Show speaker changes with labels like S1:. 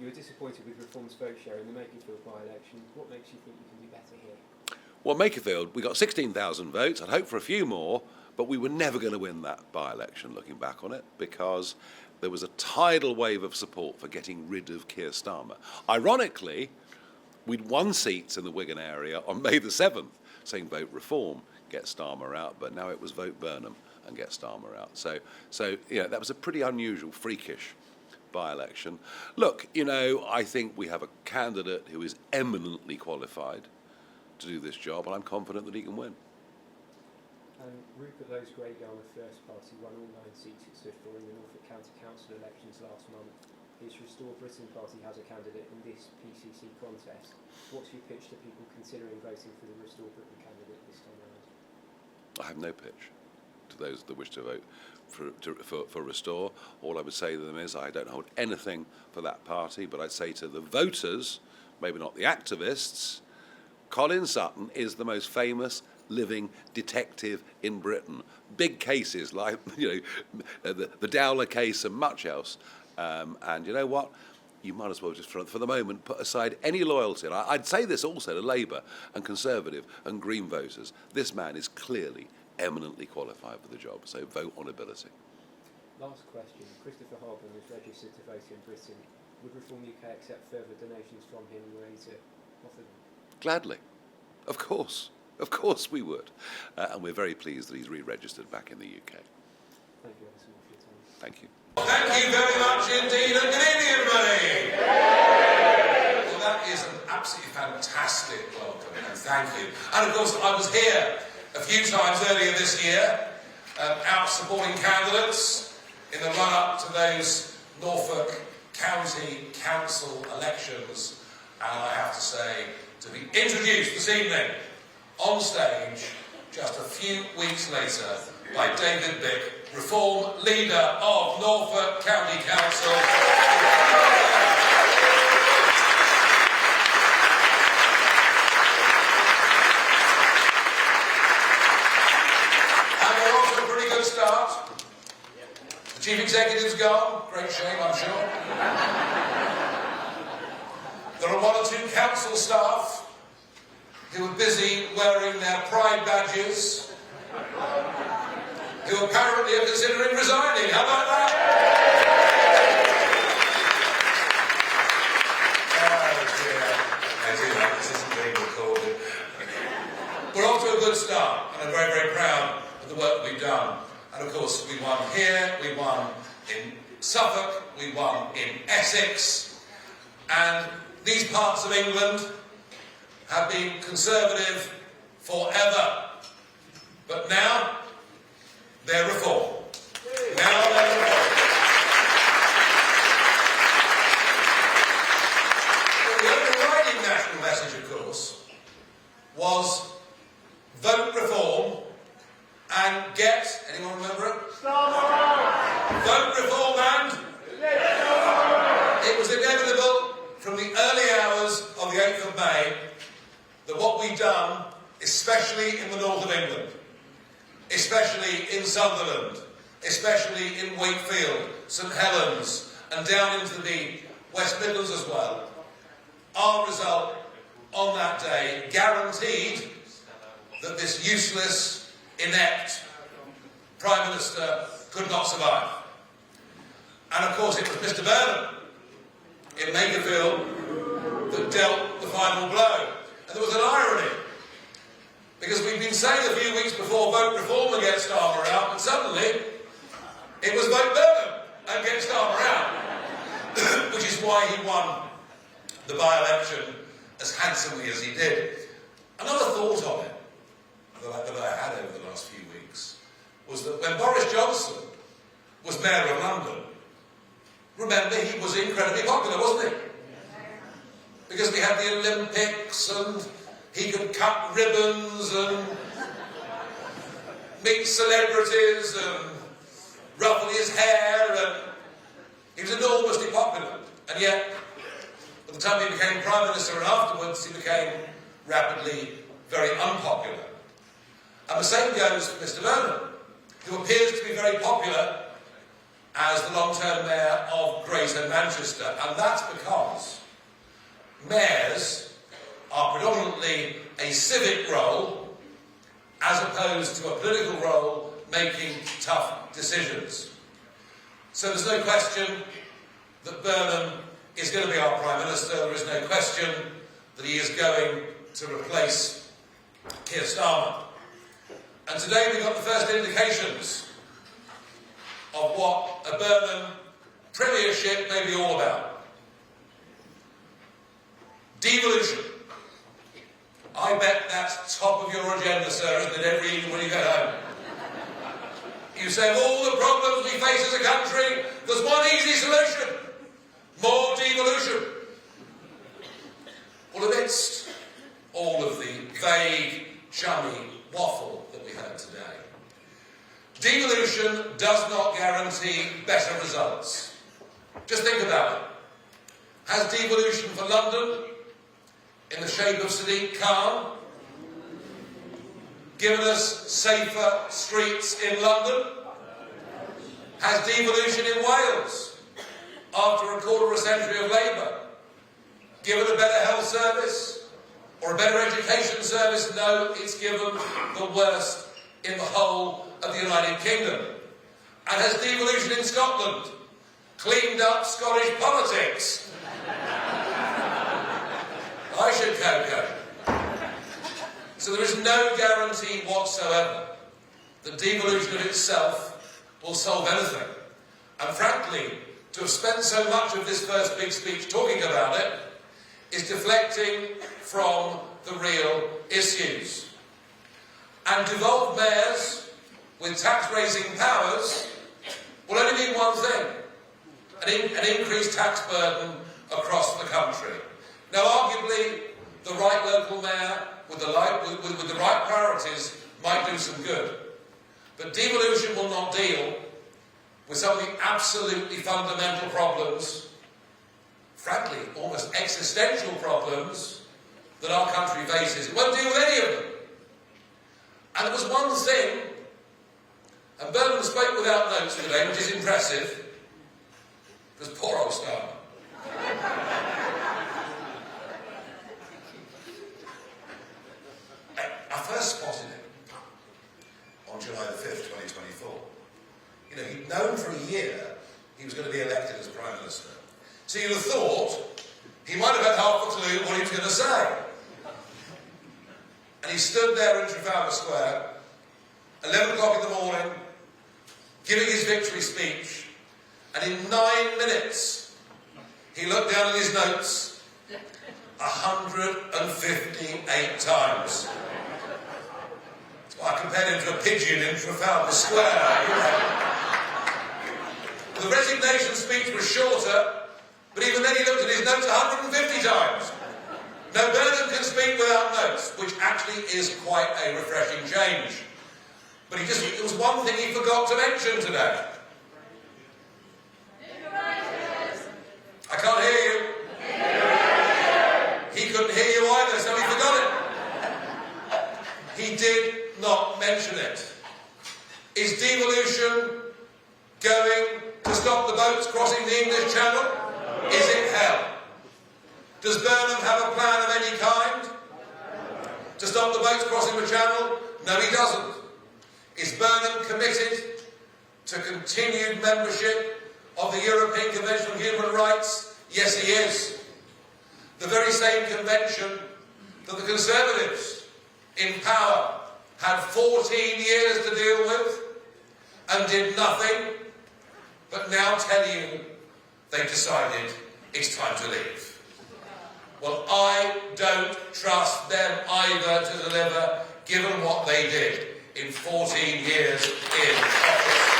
S1: You were disappointed with Reform's vote share in the Makerfield by-election. What makes you think you can do better here?
S2: Well, Makerfield, we got 16,000 votes. I'd hoped for a few more, but we were never going to win that by-election, looking back on it, because there was a tidal wave of support for getting rid of Keir Starmer. Ironically, we'd won seats in the Wigan area on May the 7th, saying vote Reform, get Starmer out, but now it was vote Burnham and get Starmer out. So that was a pretty unusual, freakish by-election. Look, I think we have a candidate who is eminently qualified to do this job, and I'm confident that he can win.
S1: Rupert Lowe's Grey Yarmouth First Party won all 9 seats it stood for in the Norfolk County Council elections last month. His Restore Britain Party has a candidate in this PCC contest. What's your pitch to people considering voting for the Restore Britain candidate this time around?
S2: I have no pitch to those that wish to vote for Restore. All I would say to them is I don't hold anything for that party, but I'd say to the voters, maybe not the activists, Colin Sutton is the most famous living detective in Britain. Big cases like the Dowler case and much else. And you know what? You might as well just, for the moment, put aside any loyalty. And I'd say this also to Labour and Conservative and Green voters. This man is clearly eminently qualified for the job, so vote on ability.
S1: Last question. Christopher Harburn was registered to vote in Britain. Would Reform UK accept further donations from him were he to offer them?
S2: Gladly. Of course. Of course we would. And we're very pleased that he's re-registered back in the UK.
S1: Thank you ever so much for your time.
S2: Thank you.
S3: Thank you very much indeed, and good evening, everybody. Well, that is an absolutely fantastic welcome, and thank you. And of course, I was here a few times earlier this year, out supporting candidates in the run-up to those Norfolk County Council elections, and I have to say, to be introduced this evening on stage just a few weeks later by David Bick, Reform Leader of Norfolk County Council. And we're off to a pretty good start. The Chief Executive's gone, great shame I'm sure. There are 1 or 2 council staff who are busy wearing their pride badges, who apparently are considering resigning. How about that? Oh dear. I do that. This isn't being recorded. We're off to a good start, and I'm very, very proud of the work we've done. And of course, we won here, we won in Suffolk, we won in Essex, and these parts of England have been Conservative forever. But now, they're Reform. Now they're Reform. Well, the overriding national message, of course, was vote Reform and get, anyone remember it? Vote Reform and? It was inevitable from the early hours of the 8th of May that what we've done, especially in the north of England, especially in Sunderland, especially in Wakefield, St Helens, and down into the West Midlands as well, our result on that day guaranteed that this useless, inept Prime Minister could not survive. And of course it was Mr Burnham in Makerfield that dealt the final blow. And there was an irony, because we'd been saying a few weeks before vote Reform and get Starmer out, and suddenly it was vote Burnham and get Starmer out, which is why he won the by-election as handsomely as he did. Another thought on it that I had over the last few weeks was that when Boris Johnson was Mayor of London, remember, he was incredibly popular, wasn't he? Because we had the Olympics and he could cut ribbons and meet celebrities and ruffle his hair, and he was enormously popular. And yet, by the time he became Prime Minister and afterwards, he became rapidly very unpopular. And the same goes for Mr Burnham, who appears to be very popular, as the long-term mayor of Greater Manchester, and that's because mayors are predominantly a civic role as opposed to a political role making tough decisions. So there's no question that Burnham is going to be our Prime Minister. There is no question that he is going to replace Keir Starmer. And today we've got the first indications of what a Burnham premiership may be all about. Devolution. I bet that's top of your agenda, sir, isn't it, every evening when you get home? You say, of all the problems we face as a country, there's one easy solution. More devolution. Well, amidst all of the vague, chummy waffle that we heard today, devolution does not guarantee better results. Just think about it. Has devolution for London, in the shape of Sadiq Khan, given us safer streets in London? Has devolution in Wales, after a quarter of a century of Labour, given a better health service or a better education service? No, it's given the worst in the whole of the United Kingdom. And has devolution in Scotland cleaned up Scottish politics? I should cocoa. So there is no guarantee whatsoever that devolution of itself will solve anything. And frankly, to have spent so much of this first big speech talking about it is deflecting from the real issues. And devolved mayors with tax-raising powers will only mean one thing: an increased tax burden across the country. Now, arguably, the right local mayor with the right priorities might do some good. But devolution will not deal with some of the absolutely fundamental problems, frankly, almost existential problems, that our country faces. It won't deal with any of them. And there was one thing, and Burnham spoke without notes today, which is impressive, because poor old Starmer. I first spotted him on July the 5th, 2024. You know, he'd known for a year he was going to be elected as Prime Minister. So you'd have thought he might have had half a clue what he was going to say. And he stood there in Trafalgar Square, 11 o'clock in the morning, giving his victory speech, and in 9 minutes, he looked down at his notes 158 times. I compared him to a pigeon in Trafalgar Square. You know. The resignation speech was shorter, but even then he looked at his notes 150 times. Now, Burnham can speak without notes, which actually is quite a refreshing change. But it was one thing he forgot to mention today. I can't hear you. He couldn't hear you either, so he forgot it. He did not mention it. Is devolution going to stop the boats crossing the English Channel? Is it hell? Does Burnham have a plan of any kind to stop the boats crossing the Channel? No, he doesn't. Is Burnham committed to continued membership of the European Convention on Human Rights? Yes, he is. The very same convention that the Conservatives in power had 14 years to deal with and did nothing, but now tell you they've decided it's time to leave. Well, I don't trust them either to deliver, given what they did in 14 years in office.